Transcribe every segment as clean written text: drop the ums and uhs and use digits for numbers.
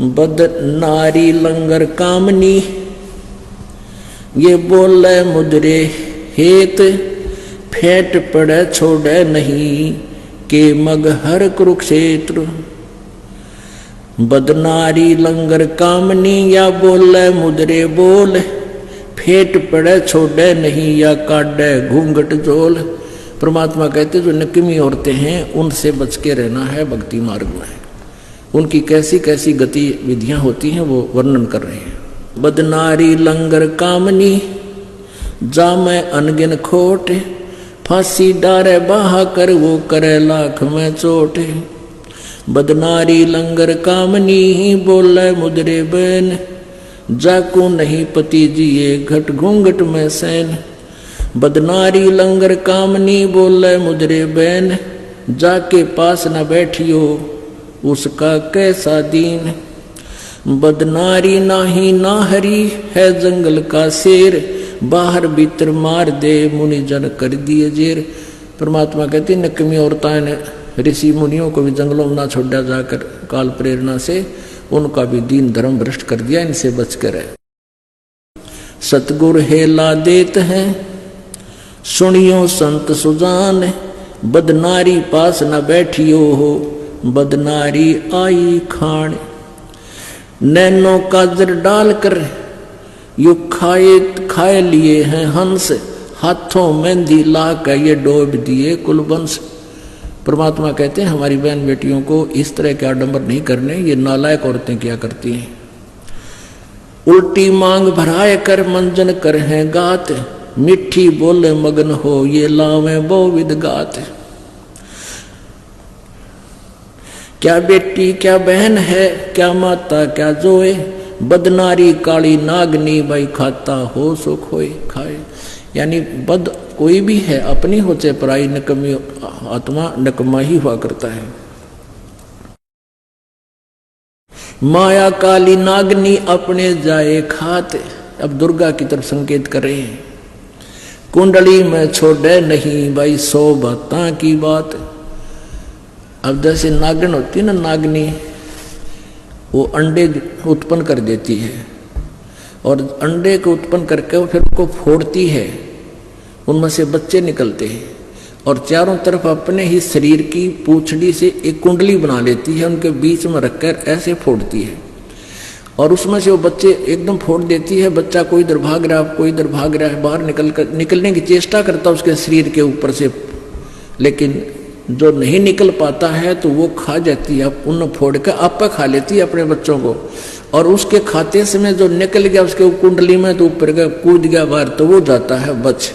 बद नारी लंगर कामनी, ये बोले मुद्रे हेत, फेंट पड़े छोड़े नहीं के मग हर कुरुक्षेत्र। बदनारी लंगर कामनी, या बोले मुद्रे बोल, फेंट पड़े छोड़े नहीं या काटे घूंघट झोल। परमात्मा कहते जो नकमी औरतें हैं उनसे बच के रहना है भक्ति मार्ग में। उनकी कैसी कैसी गतिविधियां होती हैं वो वर्णन कर रहे हैं। बदनारी लंगर कामनी, जा मैं अनगिन खोट, फांसी डारे बाहा कर वो करे लाख में चोट। बदनारी लंगर कामनी, बोले मुद्रे बैन, जाकू नहीं पति जिए घट घूंघट में सैन। बदनारी लंगर कामनी, बोले मुद्रे बैन, जाके पास न बैठियो उसका कैसा दीन। बदनारी नाही ना हरी, है जंगल का शेर, बाहर भीतर मार दे मुनि जन कर दिए जेर। परमात्मा कहती नकमी औरतां ने ऋषि मुनियों को भी जंगलों में ना छोड़ा जाकर काल प्रेरणा से उनका भी दीन धर्म भ्रष्ट कर दिया। इनसे बच कर है। सतगुर हेला देत हैं, सुनियो संत सुजान, बदनारी पास न बैठियो हो, बदनारी आई खान। नैनो काजर डाल कर यू खाए लिए हैं हंस, हाथों मेहंदी ला कर ये डोब दिए कुलवंश। परमात्मा कहते हैं हमारी बहन बेटियों को इस तरह के आडंबर नहीं करने, ये नालायक औरतें क्या करती हैं। उल्टी मांग भराए कर मंजन कर हैं गात, मिठी बोले मगन हो ये लावे बहुविध गात। क्या बेटी क्या बहन है, क्या माता क्या जोए, बदनारी काली नागनी भाई खाता हो सो खोए खाए। यानी बद कोई भी है अपनी हो चाहे पराई, नकमी आत्मा नकमा ही हुआ करता है। माया काली नागनी अपने जाए खाते, अब दुर्गा की तरफ संकेत कर रहे हैं। कुंडली में छोड़े नहीं भाई 100 बातां की बात। अब जैसे नागन होती है ना, नागनी वो अंडे उत्पन्न कर देती है और अंडे को उत्पन्न करके वो फिर उनको फोड़ती है, उनमें से बच्चे निकलते हैं और चारों तरफ अपने ही शरीर की पूंछड़ी से एक कुंडली बना लेती है, उनके बीच में रखकर ऐसे फोड़ती है और उसमें से वो बच्चे एकदम फोड़ देती है। बच्चा कोई इधर भाग रहा है, कोई इधर भाग रहा है, बाहर निकलने की चेष्टा करता है उसके शरीर के ऊपर से, लेकिन जो नहीं निकल पाता है तो वो खा जाती है, उन फोड़ कर आप खा लेती है अपने बच्चों को। और उसके खाते समय जो निकल गया उसके कुंडली में तो ऊपर का कूद गया बाहर, तो वो जाता है बच।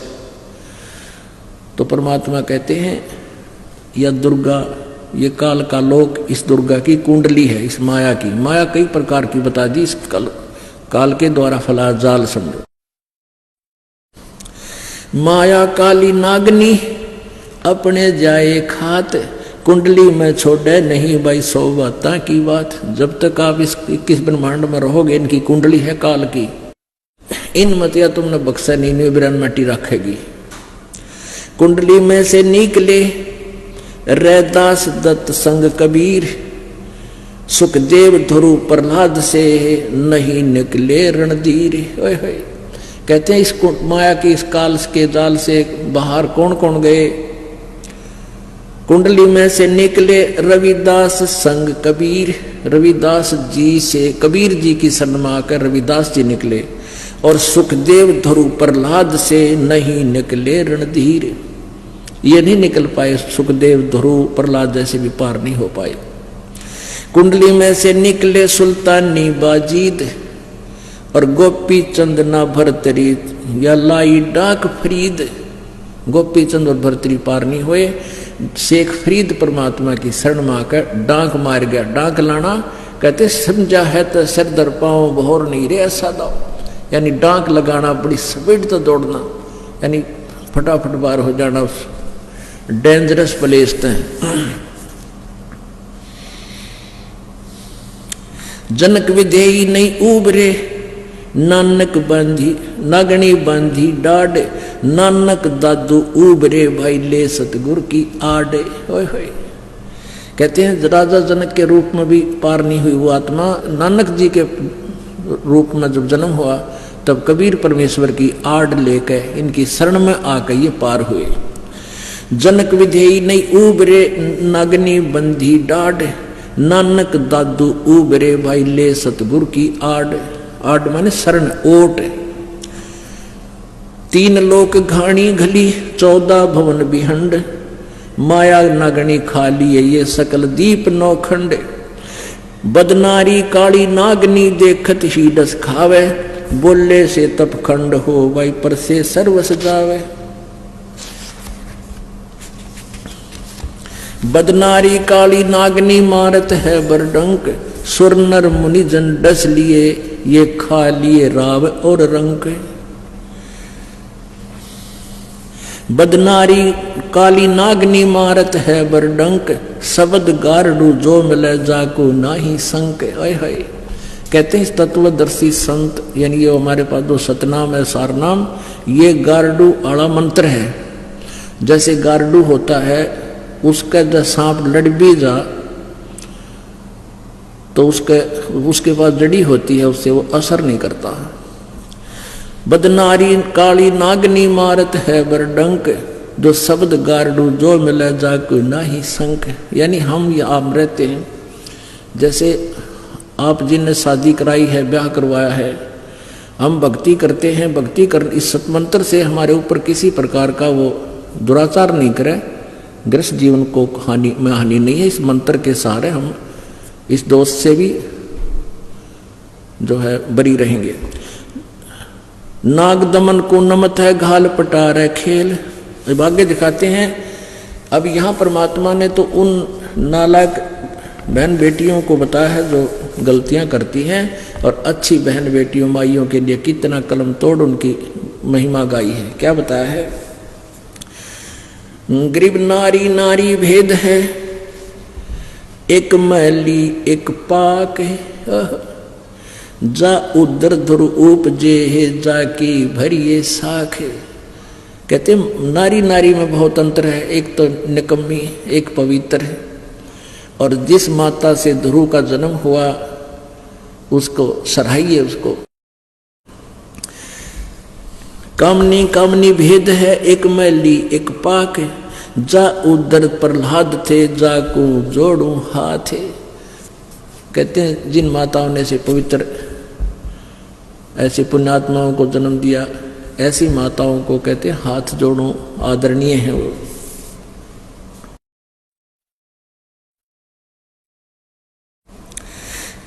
तो परमात्मा कहते हैं यह दुर्गा, ये काल का लोक इस दुर्गा की कुंडली है, इस माया की। माया कई प्रकार की बता दी, इस काल के द्वारा फला जाल समझो। माया काली नागनी अपने जाए खात, कुंडली में छोड़े नहीं भाई 100 बातां की बात। जब तक आप इस 21 ब्रह्मांड में रहोगे, इनकी कुंडली है काल की, इन मतिया तुमने बक्सा नहीं बिरन मटी रखेगी। कुंडली में से निकले रैदास दत्त संग कबीर, सुखदेव ध्रुव प्रहलाद से नहीं निकले रणधीर। कहते हैं इस माया की इस काल के जाल से बाहर कौन कौन गए। कुंडली में से निकले रविदास संग कबीर, रविदास जी से कबीर जी की शरण में आकर रविदास जी निकले, और सुखदेव ध्रुव प्रहलाद से नहीं निकले रणधीर। ये नहीं निकल पाए, सुखदेव ध्रुव प्रहलाद जैसे भी पार नहीं हो पाए। कुंडली में से निकले सुल्तानी बाजीद, और गोपी चंद ना भरतरी या लाई डाक फरीद। गोपी चंद और भरतरी पार नहीं हुए, शेख फरीद परमात्मा की शरण में आकर डांक मार गया। डांक लाना कहते समझा है तो सिर दर पाओ बहोर नहीं रे ऐसा दो, यानी डांक लगाना, बड़ी स्पीड तो दौड़ना, यानी फटाफट बार हो जाना उस डेंजरस प्लेस तक। जनक विधेयी नहीं उबरे, नानक बांधी नागणी बांधी डाढ़, नानक दादू उबरे भाई ले सतगुर की आड़े। होए होए कहते हैं राजा जनक के रूप में भी पार नहीं हुई वो आत्मा, नानक जी के रूप में जब जन्म हुआ तब कबीर परमेश्वर की आड़ लेकर इनकी शरण में आकर ये पार हुए। जनक विधेयी नहीं उबरे नागनी बंधी डाढ़, नानक दादू उबरे भाई ले सतगुरु की आड़। आड़ माने शरण, ओट। 3 लोक घाणी घली 14 भवन बिहंड, माया नागनी खाली ये सकल दीप नौखंड। बदनारी काली नागनी देखत ही डस खावे, बोले से तपखंड हो भाई पर से सर्वस जावे। बदनारी काली नागनी मारत है बरडंक, सुर नर मुनि जन डस लिए ये खा लिए राव और रंक। बदनारी काली नागनी मारत है बरडंक, शब्द गारडू जो मिले जाको नाही संक। आय हाय, कहते हैं इस तत्वदर्शी संत यानी ये हमारे पास जो सतनाम है सारनाम, ये गारडू आड़ा मंत्र है। जैसे गारडू होता है उसका जब सांप लड़ भी जा तो उसके पास जड़ी होती है, उससे वो असर नहीं करता। बदनारी काली नागनी मारत है बरडंक, जो शब्द गारडू जो मिले जाको नाही संक। यानी हम या आप रहते हैं, जैसे आप जिनने शादी कराई है, ब्याह करवाया है, हम भक्ति करते हैं, भक्ति कर इस सतमंत्र से हमारे ऊपर किसी प्रकार का वो दुराचार नहीं करे, गृहस्थ जीवन को हानि नहीं है। इस मंत्र के सहारे हम इस दोष से भी जो है बरी रहेंगे। नाग दमन को नमत है घाल पटार है खेल। भाग्य दिखाते हैं। अब यहाँ परमात्मा ने तो उन नालायक बहन बेटियों को बताया है जो गलतियां करती हैं, और अच्छी बहन बेटियों माइयों के लिए कितना कलम तोड़ उनकी महिमा गाई है। क्या बताया है? गरीब नारी नारी भेद है, एक मैली एक पाक है, जा उदर धुर उपजे है जाकी भरिए साख है। कहते नारी नारी में बहुत अंतर है, एक तो निकम्मी एक पवित्र है, और जिस माता से ध्रुव का जन्म हुआ उसको सराहिए। उसको कामनी कामनी भेद है, एक मैली एक पाक, जा उदर प्रहलाद थे जाको जोड़ू हाथ। कहते हैं जिन माताओं ने से पवित्र ऐसी पुण्यात्माओं को जन्म दिया, ऐसी माताओं को कहते हैं हाथ जोड़ो, आदरणीय है वो।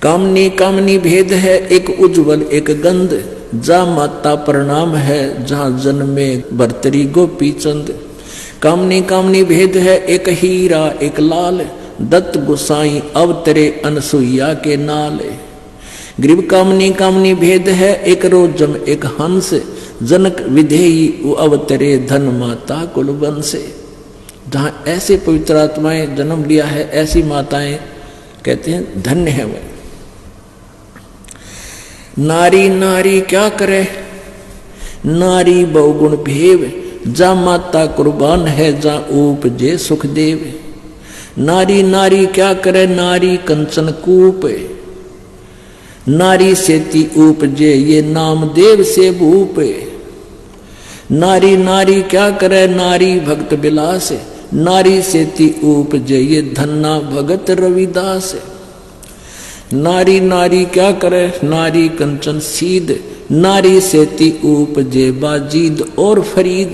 कामनी कामनी भेद है, एक उज्जवल एक गंध, जा माता प्रणाम है जहां जन्मे भर्तरी गोपी चंद। कामनी कामनी भेद है, एक हीरा एक लाल, दत्त गोसाई अवतरे अनसुईया के नाल। गरीब कामनी कामनी भेद है, एक रोजम एक हंस, जनक विधेयी अवतरे धन माता कुलवंश। जहां ऐसे पवित्र आत्माएं जन्म लिया है, ऐसी माताएं कहते हैं धन्य है वह। नारी नारी क्या करे, नारी बहुगुण भेव, जा माता कुर्बान है जा उपजे सुखदेव। नारी नारी क्या करे, नारी कंचन कूप, नारी सेती उपजे ये नामदेव से भूप। नारी नारी क्या करे, नारी भक्त बिलास, नारी सेती उपजे ये धन्ना भगत रविदास। नारी नारी क्या करे, नारी कंचन सीध, नारी सेती उपजे बाजीद और फरीद।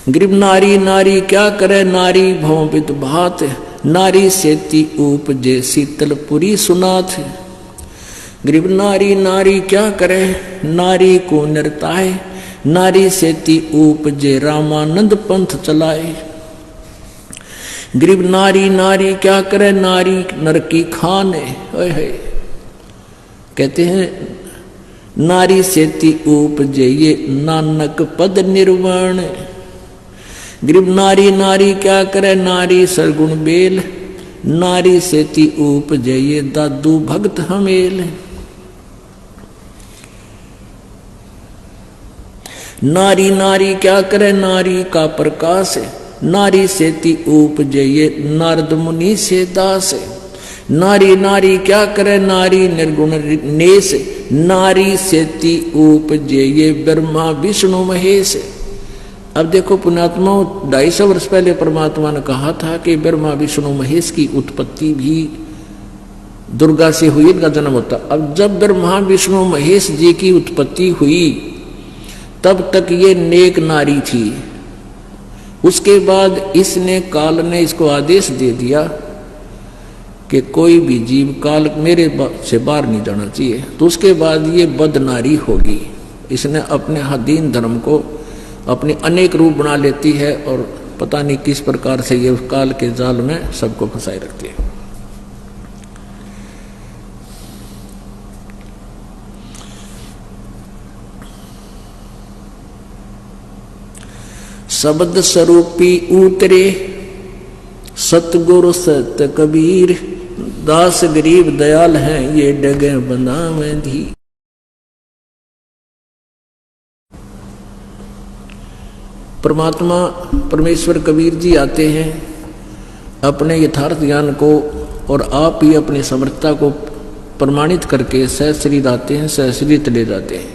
गरीब नारी नारी क्या करे, नारी भौवित भात, नारी सेती उपजे शीतलपुरी सुनाथ। गरीब नारी नारी क्या करे, नारी को नरताए, नारी सेती उपजे रामानंद पंथ चलाए। गरीब नारी नारी क्या करे, नारी नर की खान है। कहते हैं नारी सेती उपजे ये नानक पद निर्वाण। गरीब नारी नारी क्या करे, नारी सरगुण बेल, नारी सेती उपजे ये दादू भक्त हमेल। नारी नारी क्या करे, नारी का प्रकाश, नारी सेती उपजये नारद मुनि से दास। नारी नारी क्या करे नारी निर्गुण नेस, नारी सेती उपजये ब्रह्मा विष्णु महेश। अब देखो पुण्यात्मा, 250 वर्ष पहले परमात्मा ने कहा था कि ब्रह्मा विष्णु महेश की उत्पत्ति भी दुर्गा से हुई, इनका जन्म होता। अब जब ब्रह्मा विष्णु महेश जी की उत्पत्ति हुई तब तक ये नेक नारी थी। उसके बाद इसने काल ने इसको आदेश दे दिया कि कोई भी जीव काल मेरे से बाहर नहीं जाना चाहिए, तो उसके बाद ये बद नारी होगी। इसने अपने दीन धर्म को अपने अनेक रूप बना लेती है और पता नहीं किस प्रकार से ये काल के जाल में सबको फंसाए रखती है। शब्द स्वरूपी उतरे सतगुरु सत कबीर, दास गरीब दयाल हैं ये डगे बंदा में धी। परमात्मा परमेश्वर कबीर जी आते हैं अपने यथार्थ ज्ञान को और आप ही अपनी समर्थता को प्रमाणित करके सहशरीर आते हैं, सहशरीर चले जाते हैं।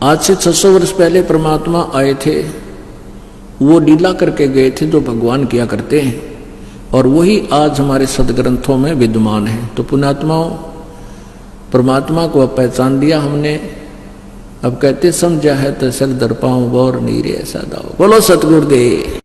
आज से 600 वर्ष पहले परमात्मा आए थे, वो लीला करके गए थे जो भगवान किया करते हैं, और वही आज हमारे सदग्रंथों में विद्यमान है। तो पुण्यात्माओं, परमात्मा को अब पहचान लिया हमने। अब कहते समझा है तो सर दर पाऊं गौर नहीं रे ऐसा दाओ। बोलो सतगुरुदेव।